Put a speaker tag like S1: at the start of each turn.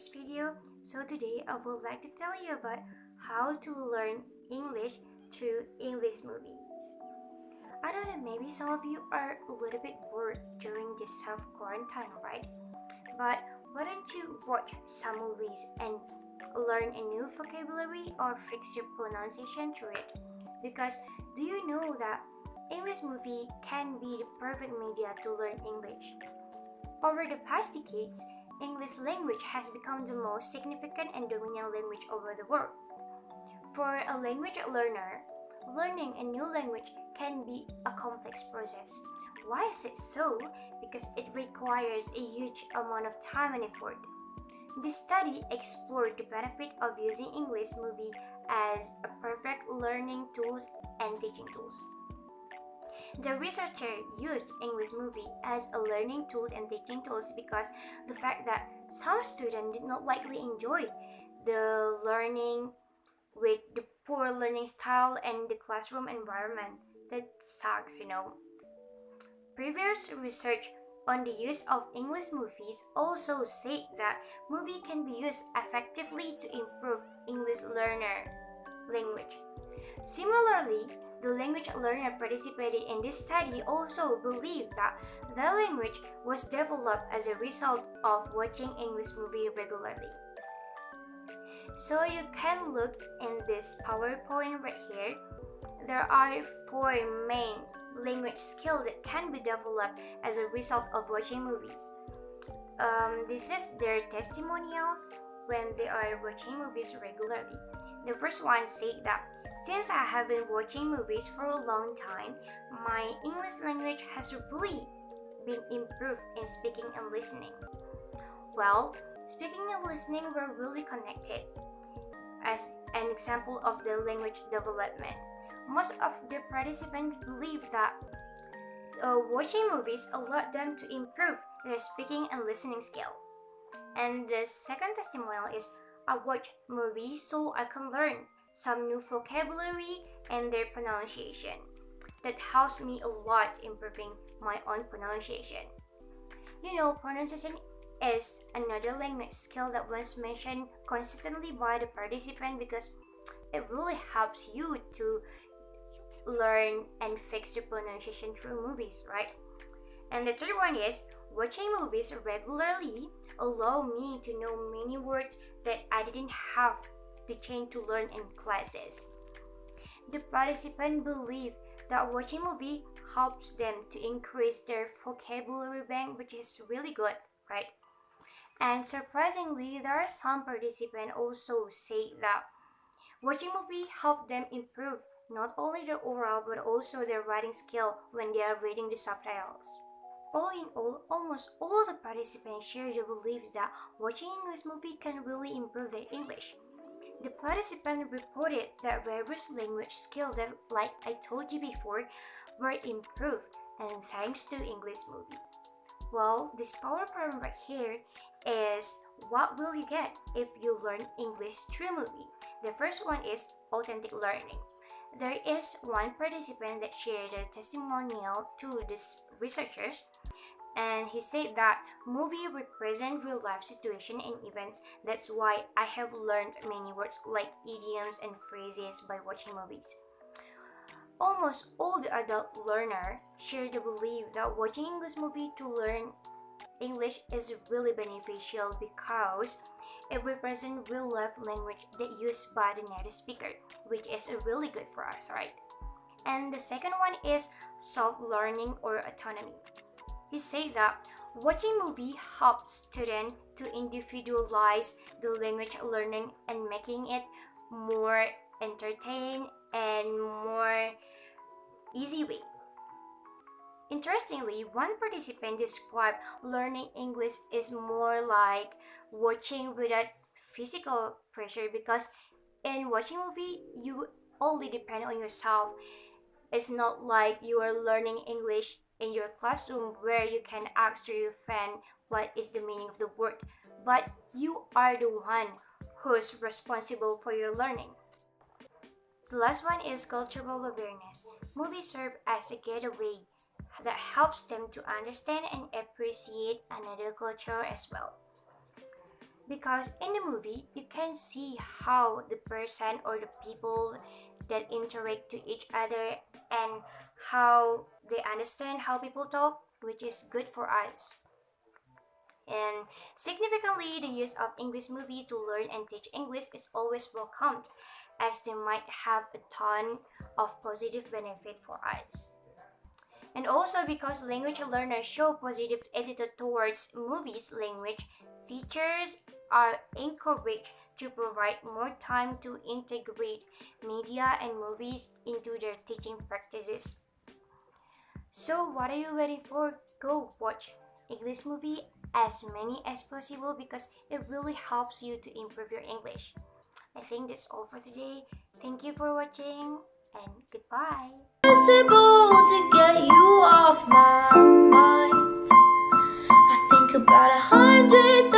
S1: first video. So today I would like to tell you about how to learn English through English movies. I don't know, maybe some of you are a little bit bored during this self-quarantine, right? But why don't you watch some movies and learn a new vocabulary or fix your pronunciation through it? Because do you know that English movie can be the perfect media to learn English? Over the past decades, English language has become the most significant and dominant language over the world. For a language learner, learning a new language can be a complex process. Why is it so? Because it requires a huge amount of time and effort. This study explored the benefit of using English movie as a perfect learning tools and teaching tools. The researcher used English movie as a learning tools and teaching tools because the fact that some students did not likely enjoy the learning with the poor learning style and the classroom environment. That sucks. Previous research on the use of English movies also said that movie can be used effectively to improve English learner language. Similarly, the language learner participated in this study also believed that the language was developed as a result of watching English movie regularly. So you can look in this PowerPoint right here. There are 4 main language skills that can be developed as a result of watching movies. This is their testimonials when they are watching movies regularly. The first one said that since I have been watching movies for a long time, my English language has really been improved in speaking and listening. Well, speaking and listening were really connected as an example of the language development. Most of the participants believe that watching movies allowed them to improve their speaking and listening skill. And the second testimonial is I watch movies so I can learn some new vocabulary and their pronunciation. That helps me a lot improving my own pronunciation. Pronunciation is another language skill that was mentioned consistently by the participant because it really helps you to learn and fix your pronunciation through movies, right? And the third one is watching movies regularly allow me to know many words that I didn't have the chance to learn in classes. The participants believe that watching movie helps them to increase their vocabulary bank, which is really good, right? And surprisingly, there are some participants also say that watching movie helped them improve not only their oral but also their writing skill when they are reading the subtitles. All in all, almost all the participants share the belief that watching English movie can really improve their English. The participant reported that various language skills that, like I told you before, were improved and thanks to English movie. Well, this PowerPoint right here is what will you get if you learn English through movie. The first one is authentic learning. There is one participant that shared their testimonial to these researchers, and he said that movie represent real life situation and events. That's why I have learned many words like idioms and phrases by watching movies. Almost all the adult learner share the belief that watching English movie to learn English is really beneficial because it represents real life language that used by the native speaker, which is really good for us, right? And the second one is self-learning or autonomy. He said that watching movie helps students to individualize the language learning and making it more entertaining and more easy way. Interestingly, one participant described learning English is more like watching without physical pressure because in watching movie, you only depend on yourself. It's not like you are learning English in your classroom where you can ask to your friend what is the meaning of the word, but you are the one who's responsible for your learning. The last one is cultural awareness. Movies serve as a gateway that helps them to understand and appreciate another culture as well. because in the movie you can see how the person or the people that interact to each other and how they understand how people talk, which is good for us. And significantly, the use of English movie to learn and teach English is always welcomed, as they might have a ton of positive benefit for us. And also because language learners show positive attitude towards movies, language teachers are encouraged to provide more time to integrate media and movies into their teaching practices. So what are you waiting for? Go watch English movie as many as possible because it really helps you to improve your English. I think that's all for today. Thank you for watching and goodbye.
S2: Possible to get you off my mind. I think about 100